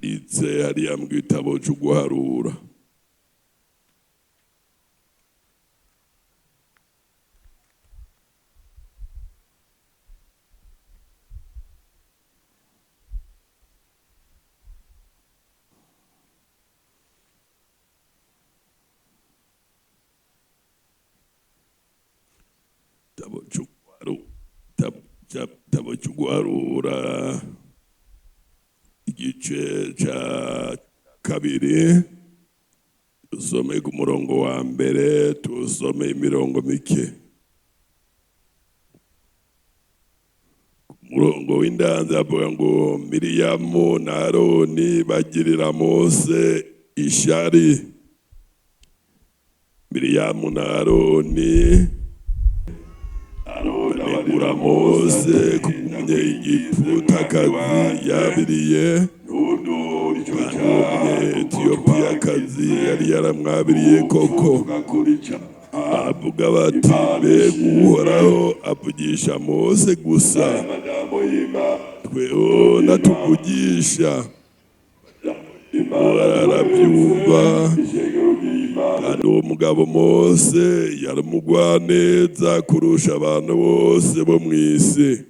handitse hariya mu gitabo cyo guharura. Igitabo cyo guharura igice cya kabiri, tusome ku murongo wa mbere, tusome imirongo mike. Umurongo w'indanzi avuga ngo Miriyamu na Aroni bagirira Mose ishari. Miriyamu na Aroni banegura Mose k'umunyegiputakazi yabiriye, kandi umunyetiyopiyakazi yari yaramwabiriye koko. Avuga bati, mbega Uhoraho avugisha Mose gusa, tweho natuvugisha? Arabyumva, kandi uwo mugabo Mose yaramugwaneza kurusha abantu bose bo mw'isi.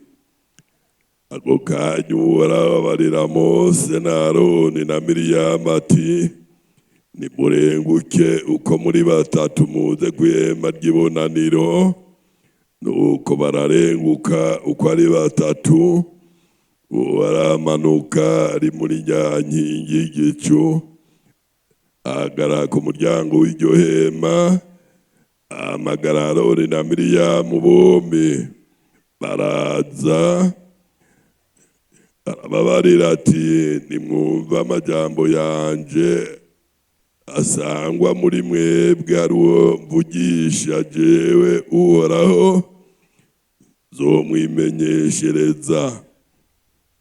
Ako kanya Uhoraho abarira Mose na Aroni na Miriyamu ati, nimurenguke uko muri batatu muze kw'ihema ry'ibonaniro. Nuko bararenguka uko ari batatu. Uwo aramanuka ari muri rya nkingi y'igicu, ahagarara ku muryango w'iryo hema, ahamagara Aroni na Miriyamu bombi. Baraza arababarira ati, nimwumva amajambo yanje asangwa muri mwebwe, ari uwo mvugisha jewe Uhoraho, nzomwimenyeshereza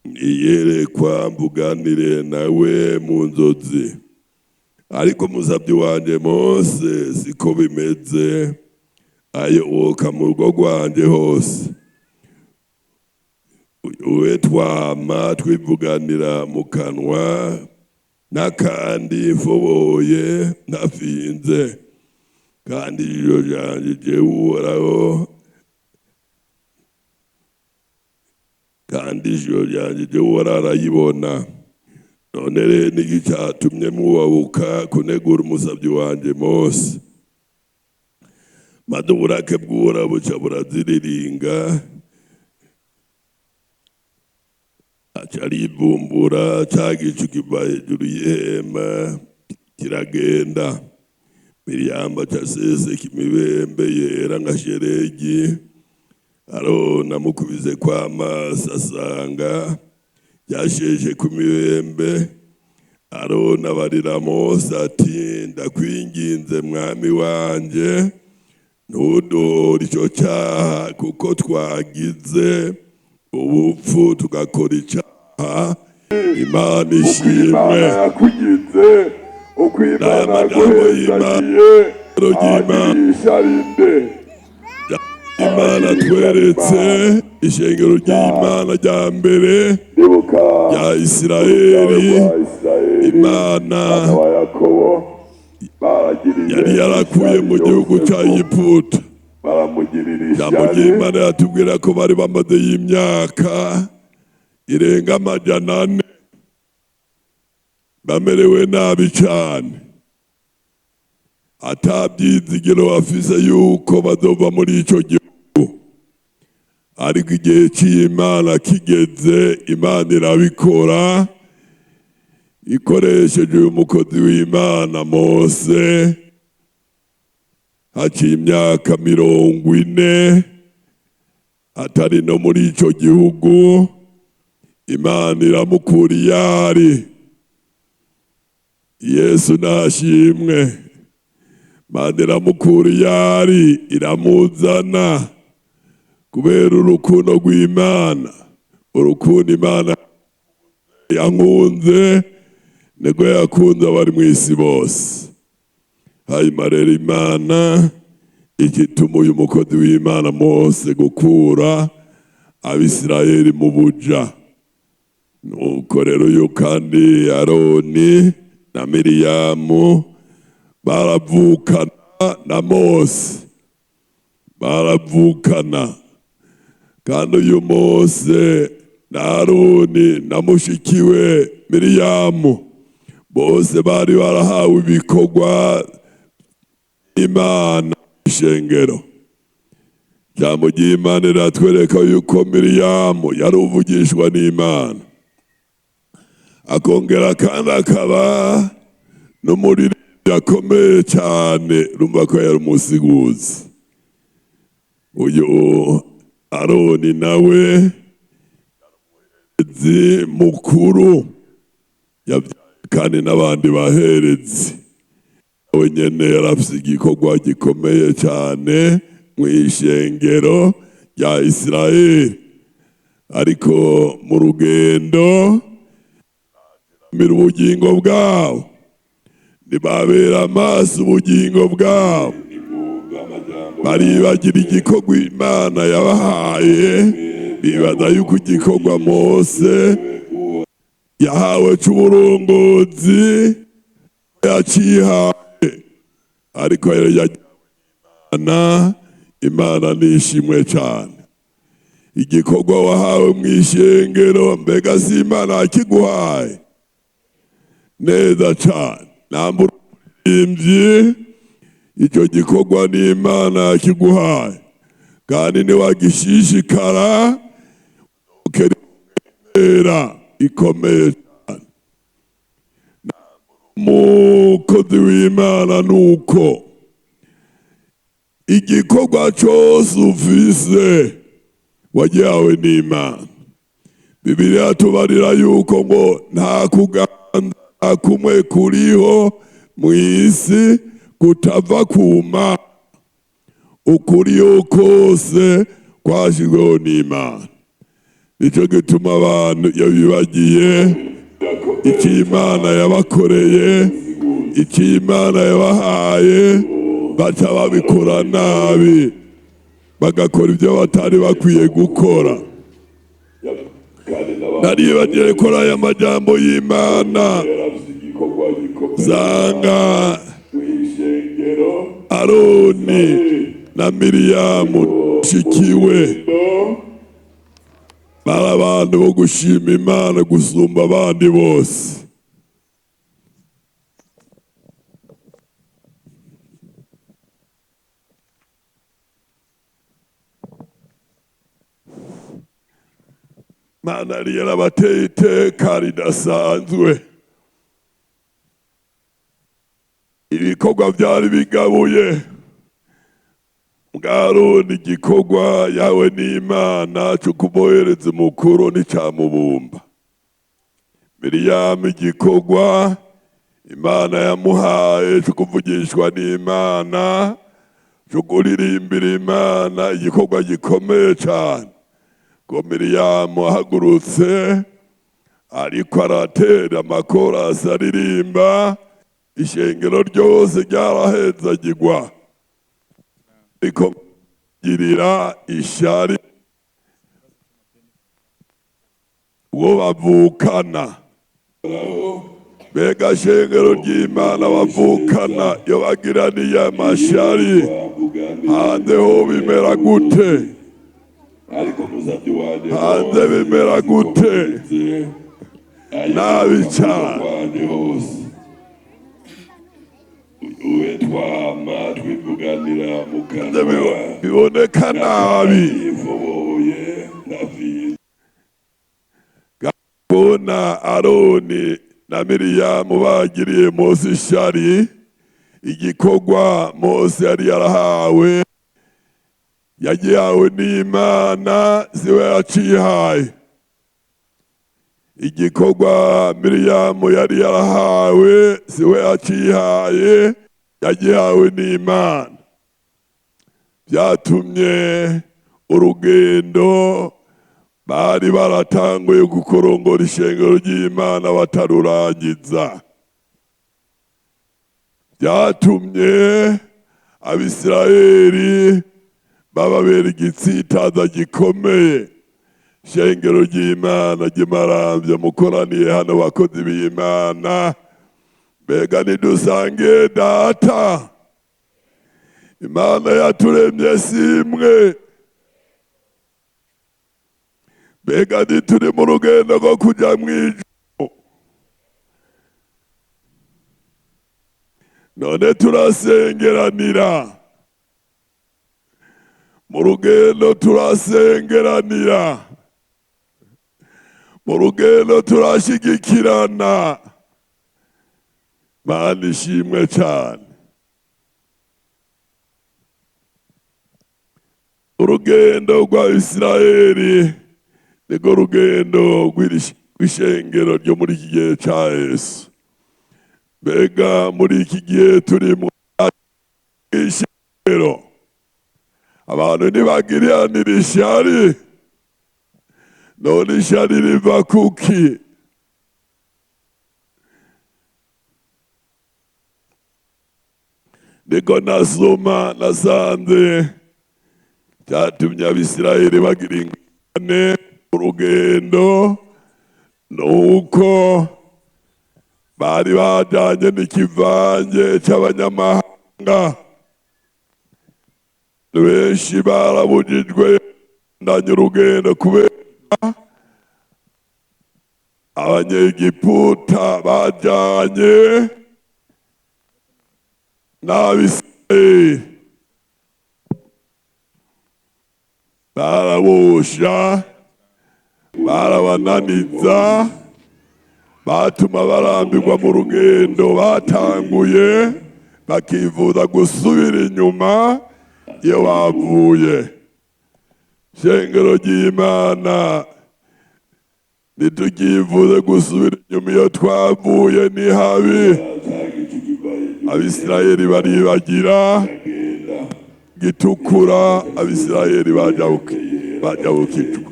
niyerekwa mvuganire nawe mu nzozi. Ariko musabyi wanje Mose siko bimeze, ayoboka mu rugo rwanje hose. Uwe twama twivuganira mu kanwa, n'akandi mfoboye ntafinze, kandi ijoro ryanje jewe Uhoraho, kandi ijoro ryanje jewe Uhoraho arayibona. None rero niki cyatumye mubabuka kunegura umusabyi wanje Mose? Maze uburake bw'Uhoraho buca buraziriringa, aca arivumbura, ca gicu kiva hejuru y'ihema kiragenda. Miriyamu aca aseseka imibembe yera nka shelegi. Aroni amukubise kw'amaso asanga yasheshe ku mibembe. Aroni abarira Mose ati, ndakwinginze mwami wanje, ntudore ico cyaha, kuko twagize ubupfu tugakora icyaha. Imana ishimwe. N'aya majambo y'Imana. Imana tweretse ishengero ry'Imana rya mbere ya Isirayeli. Imana yari yarakuye mu gihugu cya Egiputa. Ijambo ry'Imana yatubwira ko bari bamaze y'imyaka irenga 400 bamerewe nabi cyane, atabyizigiro bafise yuko bazova muri ico gihugu. Ariko igihe cy'Imana kigeze, Imana irabikora ikoresheje uyu mukozi w'Imana Mose. Haciye imyaka 40 atari no muri ico gihugu, Imana iramukura iyari. Yesu nashimwe. Imana iramukura iyari, iramuzana kubera urukundo rw'Imana. Urukundo Imana yankunze niko yakunze abari mw'isi bose. Hanyuma rero Imana igituma uyu mukozi w'Imana Mose gukura Abisirayeli mu buja. nuko rero uyu kandi Aroni na Miriyamu baravukana na Mose, baravukana. Kandi uyu Mose na Aroni na mushikiwe Miriyamu bose bari barahawe ibikorwa Imana ishengero. Jambo ry'Imana riratwereka yuko Miriyamu yari uvugishwa n'Imana, akongera kandi akaba n'umuririmbyi akomeye cyane, rumva ko yari umusiguzi. Uyu Aroni nawe umuherezi mukuru, yabyaye kandi n'abandi baherezi. Nawe nyene yarafise igikorwa gikomeye cyane mu ishengero rya Isirayeli, ariko mu rugendo mira ubugingo bwabo, ntibabera amaso ubugingo bwabo, baribagira igikorwa Imana yabahaye, bibaza yuko igikorwa Mose yahawe c'uburongozi yacihawe, ariko Imana nishimwe cyane. Igikorwa wahawe mu ishengero, mbega si Imana yakiguhaye neza cyane? Nambura umuririmbyi, icyo gikorwa ni Imana yakiguhaye, kandi niwagishishikara ukera ikomeye cyane. Umukozi w'Imana nuko igikorwa cyose ufise wagihawe n'Imana. Bibiliya tubarira yuko ngo nta kuganza kumwe kuriho mu isi kutava ku Mana, ukuriho kose kwashizweho n'Imana. Nico gituma abantu iyo bibagiye icyo Imana yabakoreye, icyo Imana yabahaye, baca babikora nabi, bagakora ibyo batari bakwiye gukora. Naribagiye kora aya majambo y'Imana, zanga Aroni na Miriyamu shikiwe bari abantu bo gushima Imana gusumba abandi bose. Imana yari yarabateye iteka ridasanzwe, ibikorwa byari bigabuye. Aroni igikorwa yawe n'Imana cyo kumuhereza mukuru n'icyamubumba. Miriyamu igikorwa Imana yamuhaye cyo kuvugishwa n'Imana, cyo kuririmbira Imana, igikorwa gikomeye cyane. Ko Miriyamu ahagurutse ariko aratera amakorasi aririmba, ishengero ryose ryarahezagirwa, ariko girira ishari uwo bavukana. Mbega shengero ry'Imana bavukana iyo bagiraniye amashari, hanze ho bimera gute? Hanze bimera gute? Nabi cyane. Uwe twama twivuganira mukanwa, biboneka nabi. Gabona Aroni na Miriyamu bagiriye Mose ishari, igikorwa Mose yari yarahawe yagihawe n'Imana, siwe yacihaye. Igikorwa Miriyamu yari yarahawe siwe yacihaye, yagihawe n'Imana. Byatumye urugendo bari baratanguye gukorongora ishengero ry'Imana batarurangiza. Byatumye Abisirayeli bababera igitsitaza gikomeye, shengero ry'Imana ry'Imaramvya mukoraniye hano bakozi b'Imana, mbega nidusange data. Imana yaturemye simwe, mbega ntituri mu rugendo rwo kuja mw'ijuru, none turasengeranira mu rugendo, turasengeranira mu rugendo, turashigikirana. Mana ishimwe cyane. Urugendo rwa Isirayeli niko rugendo rw'ishengero ryo muri iki gihe cya Yesu. Mbega muri iki gihe turi mu ishengero, abantu ntibagiriranira ishyari, none ishyari riva kuki? Niko nasoma nasanze cyatumye Abisirayeli bagira ingorane mu rugendo, nuko bari bajanye n'ikivange cy'abanyamahanga. Benshi barabujijwe ndanye urugendo kubera Abanyegiputa bajanye n'Abisirayeli, barabosha, barabananiza, batuma barambirwa mu rugendo batanguye, bakifuza gusubira inyuma iyo bavuye. Shengero ry'Imana, ntitukifuze gusubira inyuma iyo twavuye, ni habi. Abisirayeli baribagira gitukura, Abisirayeli bajabukijwe.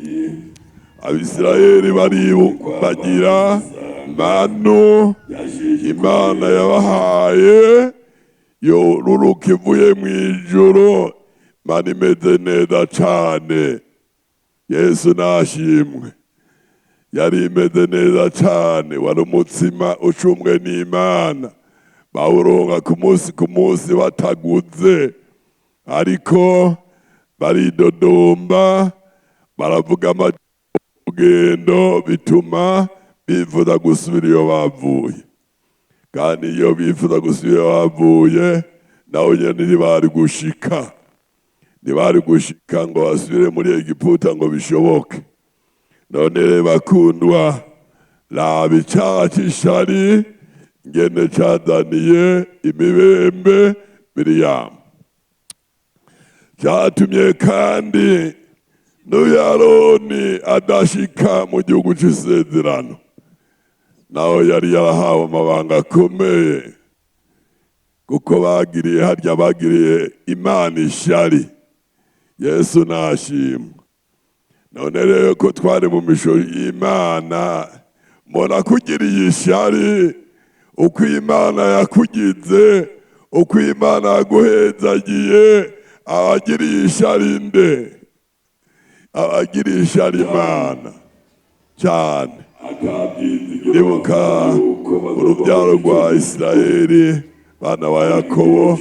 Abisirayeli bagira manu Imana yabahaye, yo ruruka ivuye mw'ijuru, Imana imeze neza cane. Yesu nashimwe. Yari imeze neza cane, wari umutsima ucumwe n'Imana, bawuronka ku munsi bataguze, ariko baridodomba, baravuga urugendo, bituma bifuza gusubira iyo bavuye. Kandi iyo bifuza gusubira iyo bavuye, naho nyene ntibari gushika ngo basubire muri Egiputa ngo bishoboke. None bakundwa, raba icaha c'ishari ngene cazaniye imibembe Miriyamu. Cyatumye kandi n'uyu Aroni adashika mu gihugu c'isezerano, naho yari yarahawe amabanga akomeye, kuko bagiriye Imana ishari. Yesu nashimwe. None rero ko twari mu misho y'Imana, mbona kugiriye ishari, uko Imana yakugize, uko Imana yaguhezagiye, abagiriye ishari nde? Abagiriye ishari Imana cyane. Ndibuka urubyaro rwa Isirayeli, bana ba Yakobo,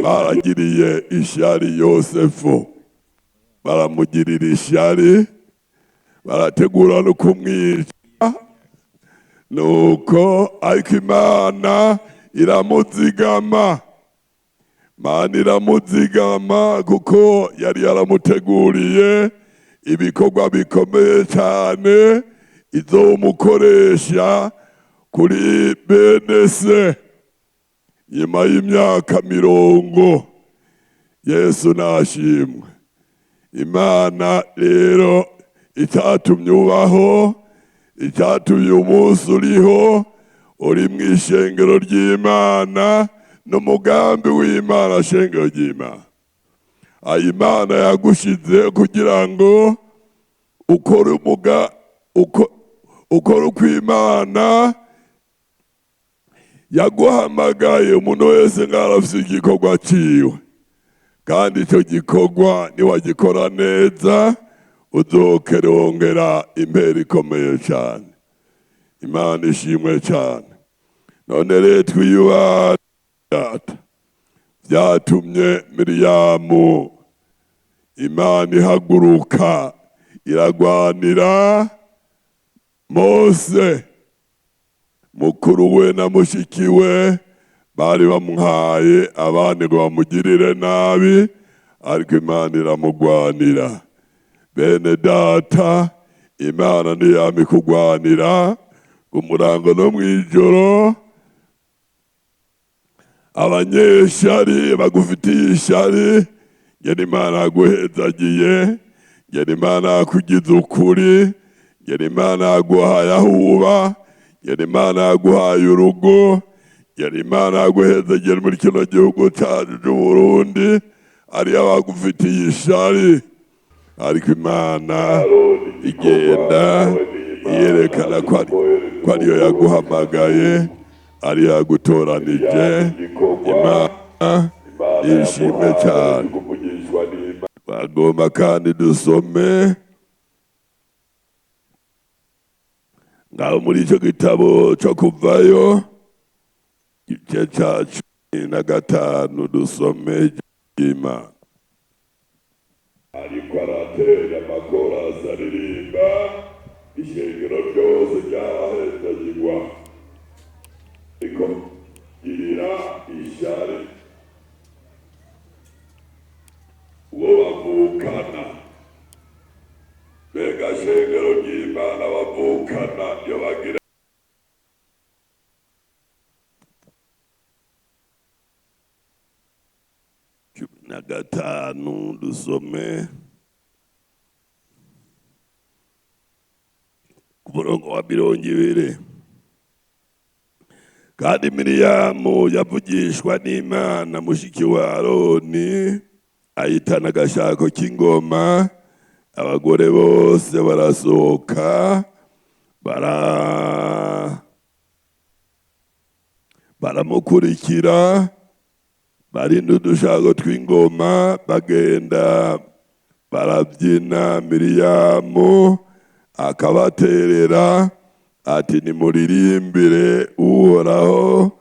baragiriye ishari Yosefu, baramugirira ishari, barategura no kumwica. Nuko ariko Imana iramuzigama, Imana iramuzigama, kuko yari yaramuteguriye ibikorwa bikomeye cyane izomukoresha kuri bene se nyuma y'imyaka 40. Yesu nashimwe. Imana rero icyatumye ubaho, icyatumye umunsi uriho, uri mw'ishengero ry'Imana, n'umugambi w'Imana. Shengero ry'Imana, Imana yagushize kugira ngo ukore uko Imana yaguhamagaye. Umuntu wese ngarafise igikorwa ciwe, kandi icyo gikorwa niwagikora neza uzokerongera impera ikomeye cyane. Imana ishimwe cyane. None rero twiyubahiriza byatumye Miriyamu Imana ihaguruka iragwanira Mose. Mukuru we na mushiki we bari bamuhaye abandi ngo bamugirire nabi, ariko Imana iramugwanira. Bene data, Imana ntiyama kugwanira umurango no mwijoro. Abanyeshari bagufitiye ishari, ngene Imana aguhezagiye, ngene Imana akugize ukuri, ngene Imana aguhaye ahuba, ngene Imana aguhaye urugo, ngene Imana aguhezagiye muri kino gihugu cyacu c'Uburundi. Ari abagufitiye ishari, ariko Imana igenda yerekana ko ariyo yaguhamagaye, ari yagutoranije. Imana ishimwe cyane. Bagomba kandi dusome ngaho muri icyo gitabo cyo Kuvayo igice cya 15 dusome Imana. Ariko aratera amakorasi aririmba, ishengero ryose ryahezagirwa ariko girira ishari uwo bavukana. Mbega shengero ry'Imana bavukana iyo bagira 15 dusome ku murongo wa 20. Kandi Miriyamu yavugishwa n'Imana mushiki wa Aroni, ayitana agashako k'ingoma. Abagore bose barasohoka baramukurikira, barinda udushago tw'ingoma, bagenda barabyina. Miriyamu akabaterera ati nimuririmbire Uhoraho,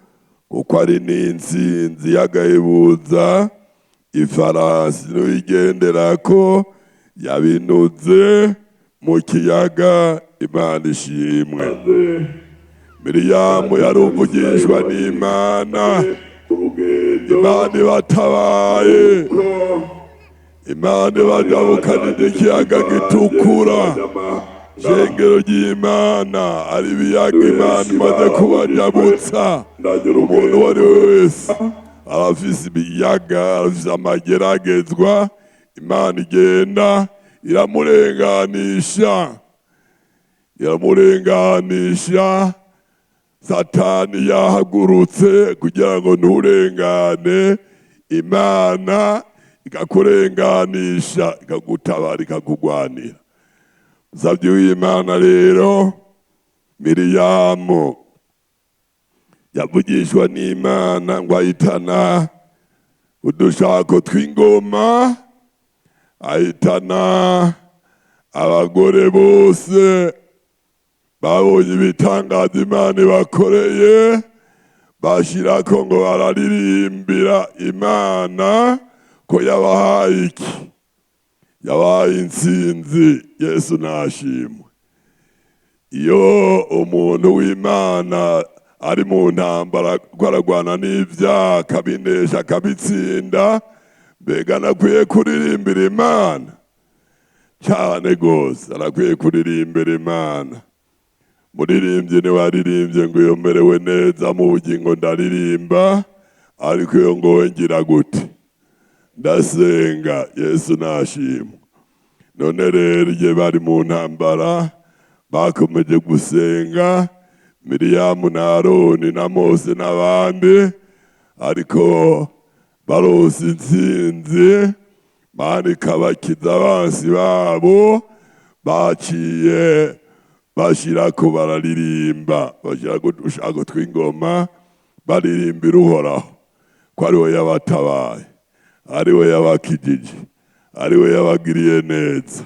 kuko ari n'intsinzi y'agahebuza. Ifarasi n'uyigenderako yabinuze mu kiyaga. Imana ishimwe. Miriyamu yaruvugishwa n'Imana. Imana ibatabaye, Imana ibajabukanije ikiyaga gitukura. Shengero ry'Imana ari ibiyaga Imana imaze kubajabutsa. Umuntu uwo ari we wese arafise ibiyaga, arafise amageragezwa. Imana igenda iramurenganisha. Satani yahagurutse kugira ngo nturengane, Imana ikakurenganisha, ikagutabara, ikakugwanira. Musavyi w'Imana rero, Miriyamu yavugishwa n'Imana ngo ayitana udushako tw'ingoma, ayitana abagore bose babonye ibitangaza Imana ibakoreye, bashirako ngo bararirimbira Imana ko yabahaye iki? Yabahaye intsinzi. Yesu nashimwe. Iyo umuntu w'Imana ari mu ntambara kwaragwana n'ivyaha akabinesha akabitsinda, mbega nakwiye kuririmbira Imana cyane gose. Arakwiye kuririmbira Imana. Muririmbyi ni waririmbye ngo iyo merewe neza mu bugingo ndaririmba, ariko iyo ngowe ngira gute? Ndasenga. Yesu nashimwe. None rero igihe bari mu ntambara bakomeje gusenga, Miriyamu na Aroni na Mose n'abandi, ariko barose intsinzi. Imana ikabakiza abansi babo. Baciye bashirako bararirimba, bashirako udushako tw'ingoma, baririmbira Uhoraho ko ari we yabatabaye, ari we yabakijije, ari we yabagiriye neza.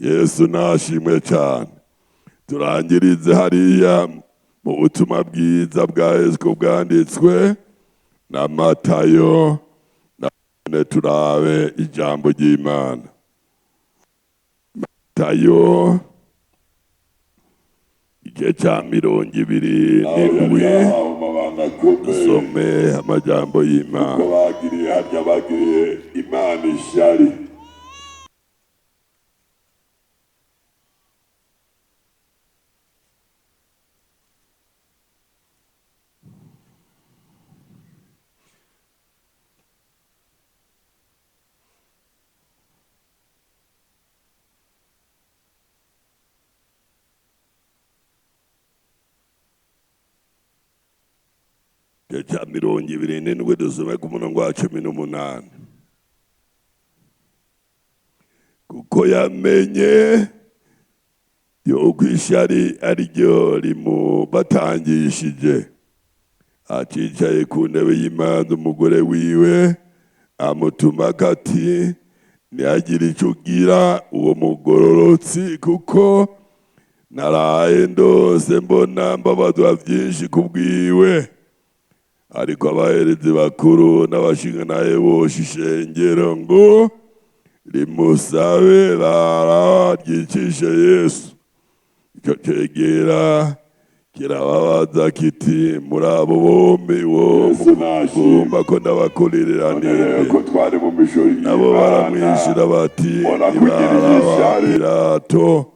Yesu nashimwe cyane. Turangirize hariya mu butumwa bwiza bwa Yesu bwanditswe na Matayo, na turabe ijambo ry'Imana. Matayo igice cya 27 dusome amajambo y'Imana. Uko bagiriye harya bagiriye Imana ishyari. Igice cya 27 dusome ku murongo wa 18. Kuko yamenye yuko ishyari ari ryo rimubatangishije, aticaye ku ntebe y'imanza umugore wiwe amutumako ati ntihagire icyo ugira uwo mugororotsi, kuko naraye ndose mbona mbabazwa byinshi kubwiwe. Ariko abaherezi bakuru n'abashingantahe bose ishengero ngo rimusabe ryicishe Yesu. Icyo cegera kirababaza kiti muri abo bombi wo mugomba ko ndabakorera ninde? Nabo baramwishyura bati ibaraba Pilato.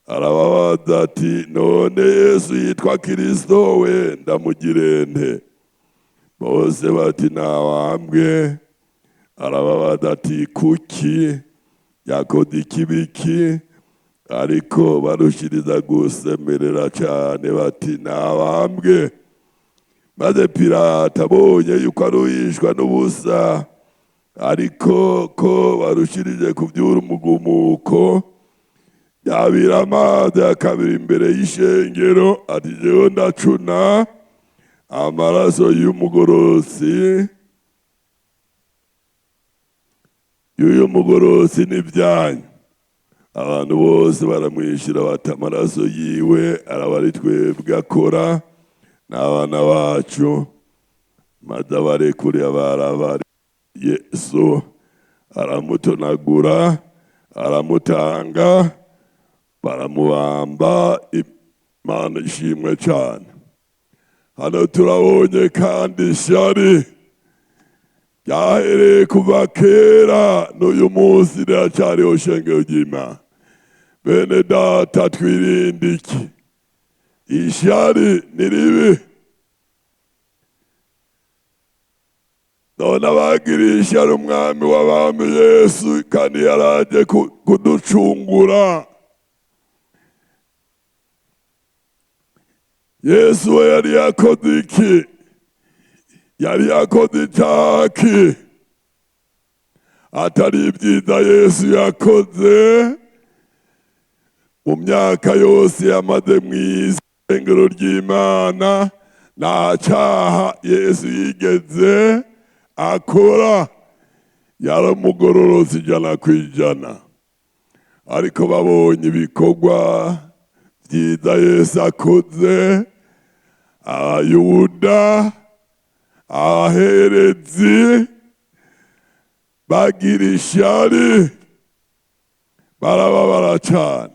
Arababaza ati none Yesu yitwa Kristo we ndamugire nte? Bose bati ntawambwe. Arababaza ati kuki yakoze ikibiki? Ariko barushiriza gusemerera cyane bati ntawambwe. Maze Pilato abonye yuko aruhishwa n'ubusa, ariko ko barushirije kubyura umugumuko, yabira amazi akabira imbere y'ishengero ati jewe ndacuna amaraso y'umugororotsi, y'uyu mugororotsi n'ibyanyu. Abantu bose baramwishyura bati amaraso yiwe araba ari twebwe akora n'abana bacu. Maze abarekuriye barabari Yesu aramutonagura, aramutanga, baramubamba. Imana ishimwe cyane. Hano turabonye kandi ishyari ryahereye kuva kera n'uyu munsi riracyariho shengero ry'Imana. Bene data twirinde iki? Ishyari ni ribi. None abagiriye ishyari umwami w'abami Yesu kandi yaraje kuducungura. Yesu we yari yakoze iki? Yari yakoze icyaha ki? Atari ibyiza Yesu yakoze mu myaka yose yamaze mu isengero ry'Imana. Nta cyaha Yesu yigeze akora. Yari umugororotsi 100%. Ariko babonye ibikorwa byiza Yesu akoze, Abayuda, abaherezi bagira ishyari, barababara cyane.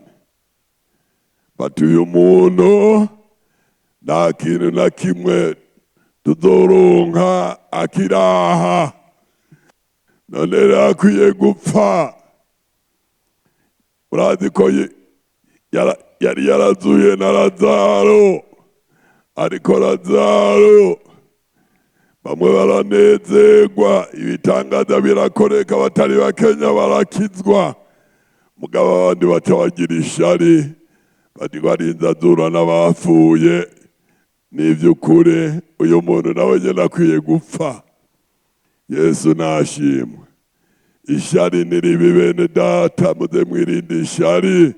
Bati uyu muntu nta kintu na kimwe tuzoronka akiraha, none rero akwiye gupfa. Murazi ko yari yarazuye na Lazaro, ariko Lazaro bamwe baranezerwa, ibitangaza birakoreka, batari bakenya barakizwa. Mugabo abandi baca bagira ishyari bati barinze azura n'abapfuye. N'ivy'ukuri uyu muntu nawe nyene akwiye gupfa. Yesu nashimwe. Ishyari ni ribi bene data, muze mwirinde ishyari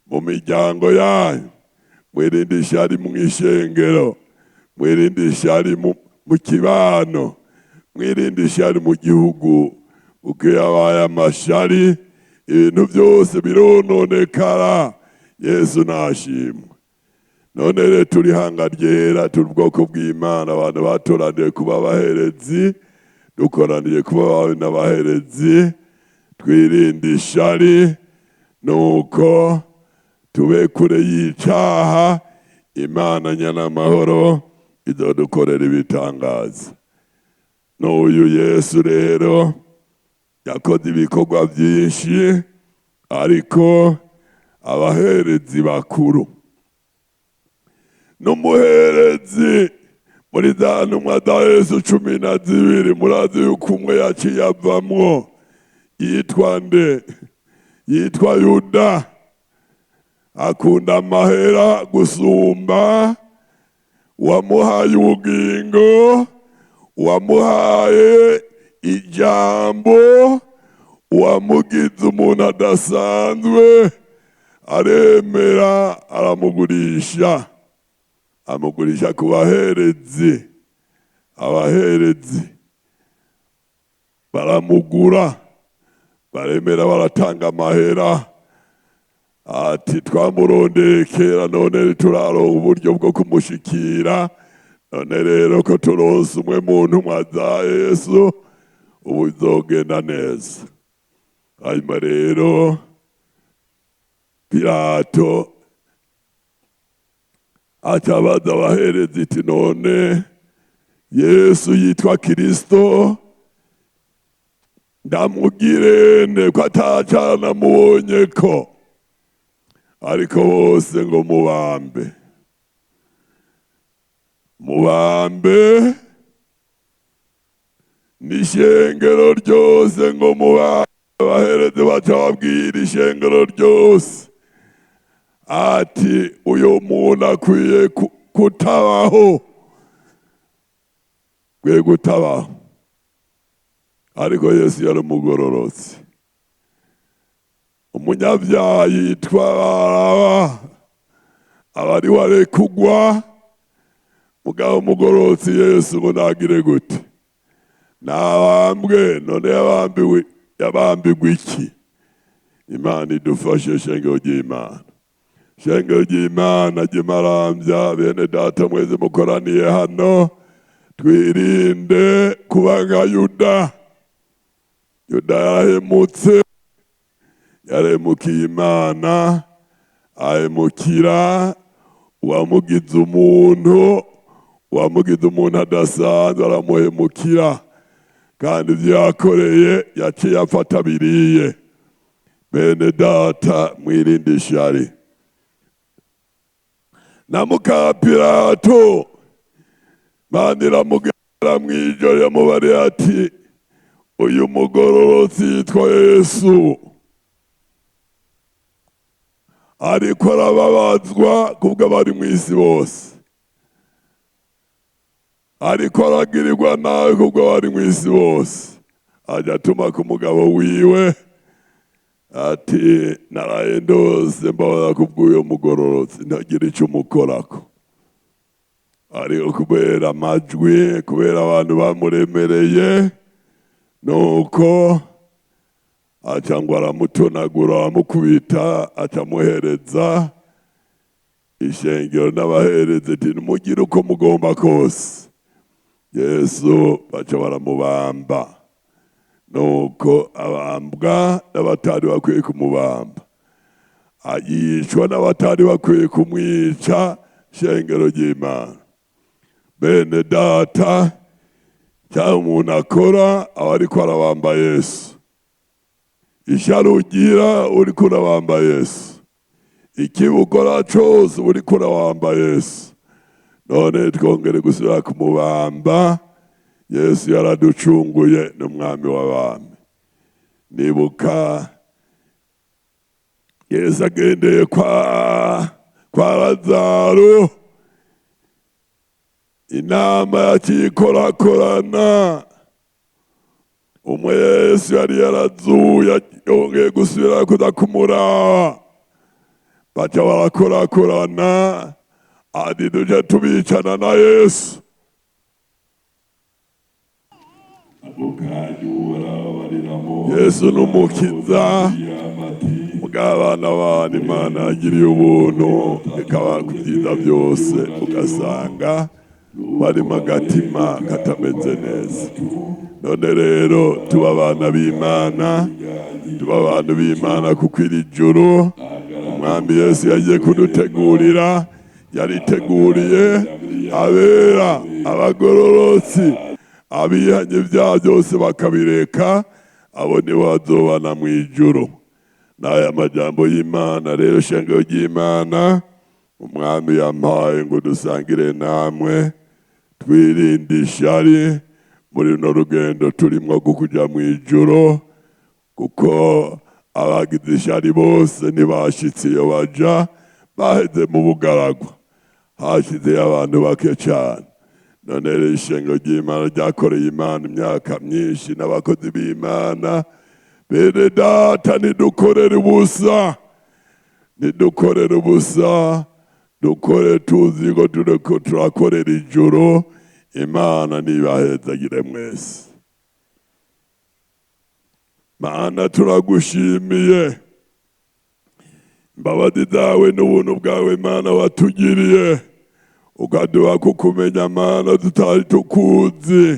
mu miryango yanyu, mwirinde ishyari mu ishengero, mwirinde ishyari mu kibano, mwirinde ishyari mu gihugu. Uko yabaye amashari ibintu byose birononekara. Yesu nashimwe. None rero turi hanga ryera, turi ubwoko bw'Imana, abantu batoraniye kuba abaherezi, dukoraniye kuba bawe n'abaherezi. Twirinde ishari, nuko tube kure y'icaha. Imana nyanamahoro izodukorera ibitangaza. N'uyu Yesu rero yakoze ibikorwa byinshi, ariko abaherezi bakuru n'umuherezi muri za ntumwa za Yesu 12, murazi yuko umwe yaciye avamwo, yitwa nde? Yitwa Yuda. Akunda amahera gusumba uwamuhaye ubugingo, uwamuhaye ijambo, uwamugize umuntu adasanzwe, aremera aramugurisha. Amugurisha ku baherezi. Abaherezi baramugura, baremera, baratanga amahera. Ati twamurondeye kera, none turaronka uburyo bwo kumushikira. None rero ko turonse umwe mu ntumwa za Yesu, ubu bizogenda neza. Hanyuma rero Pilato acabaza abaherezi iti, none Yesu yitwa Kristo ndamugirene ko ataca namubonye ko? Ariko bose ngo mubambe. Mubambe n'ishengero ryose, ngo mubambe. Abaherezi baca babwira ishengero ryose ati uyu muntu akwiye kutabaho, kwiye gutabaho. Ariko Yesu yari umugororotsi. Umunyabyaha yitwa Baraba, abari warekugwa. Mugabo umugororotsi Yesu ngo nagire gute? Nabambwe. None yabambigwa iki? Imana idufashe, shengero ry'Imana. Shengero ry'Imana ry'Imarambya, bene data mweze mukoraniye hano, twirinde kuba nka Yuda. Yuda yarahemutse, yaremukiye Imana, ahemukira uwamugize umuntu, uwamugize umuntu adasanzwe, aramuhemukira. Kandi ibyo yakoreye yaciye afata biriye. Bene data mwirinde ishari. Na muka Pilato Imana iramugera mw'ijoro, yamubariye ati uyu mugororotsi yitwa Yesu ariko arababazwa kubwo abari mw'isi bose, ariko aragirirwa nawe kubwo abari mw'isi bose. Aja atuma ku mugabo wiwe ati naraye ndose mbabaza kubw'uyo mugororotsi, ntagira ico umukorako. Ariko kubera amajwi, kubera abantu bamuremereye, nuko aca ngo aramutonagura, aramukubita, acamuhereza ishengero n'abaherezi ati nimugire uko mugomba kose. Yesu baca baramubamba. Nuko abambwa n'abatari bakwiye kumubamba, yicwa n'abatari bakwiye kumwica. Shengero ry'Imana, bene data, cyangwa umuntu akora aba ariko arabamba Yesu. Ishari ugira uriko urabamba Yesu, ikibi ukora cose uriko urabamba Yesu. None twongere gusubira kumubamba. Yesu yaraducunguye, n'umwami w'abami. Nibuka Yesu agendeye kwa Lazaro, inama yakikorakorana. Umwe Yesu yari yarazuye, yongeye gusubira kuza kumuraba. Baca barakorakorana, ati tuje tubicana na Yesu. Ako kanya barababarira Yesu n'umukiza bw'abana b'Imana. Imana yagiriye ubuntu ikaba ku byiza byose, ugasanga barimo agatima katameze neza. None rero tuba abana b'Imana, tuba abantu b'Imana, kuko iri juru umwami Yesu yagiye kudutegurira, yariteguriye abera, abagororotsi, abihanye ibyaha byose bakabireka, abo nibo bazobana mu ijuru. N'aya majambo y'Imana rero, shengero ry'Imana, umwami yampaye ngo dusangire namwe, twirinde ishari muri runo rugendo turimo kuja mu ijuru, kuko abagize ishari bose ntibashitse iyo baja, baheze mu bugaragwa, hashizeyo abantu bake cyane. None rero ishengero ry'Imana ryakoreye Imana imyaka myinshi, n'abakozi b'Imana, bene data, nidukorere ubusa, nidukorere ubusa, dukore tuzi ngo tureko turakorera ijuru. Imana nibahezagire mwese. Mana, turagushimiye imbabazi zawe n'ubuntu bwawe Mana watugiriye, ukaduha kukumenya Mana tutari tukuzi.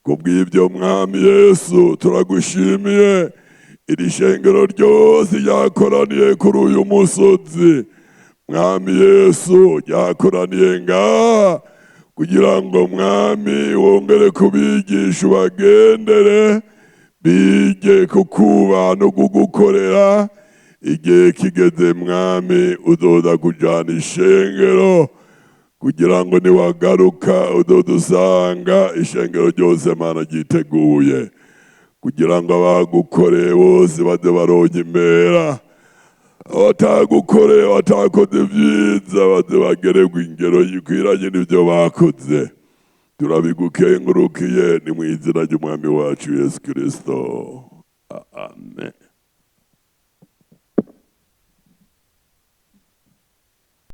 Kubw'ibyo mwami Yesu turagushimiye, iri shengero ryose ryakoraniye kuri uyu musozi mwami Yesu, ryakoraniye ngaha kugira ngo mwami wongere kubigisha, ubagendere bige kukubaha no kugukorera. Igihe kigeze mwami uzoza kujana ishengero, kugira ngo niwagaruka uzodusanga ishengero ryose Mana ryiteguye, kugira ngo abagukoreye bose baze baronke impera, abatagukoreye batakoze vyiza baze bagererwe ingero yikwiranye n'ivyo bakoze. Turabigukengurukiye, ni mw'izina ry'umwami wacu Yesu Kristo.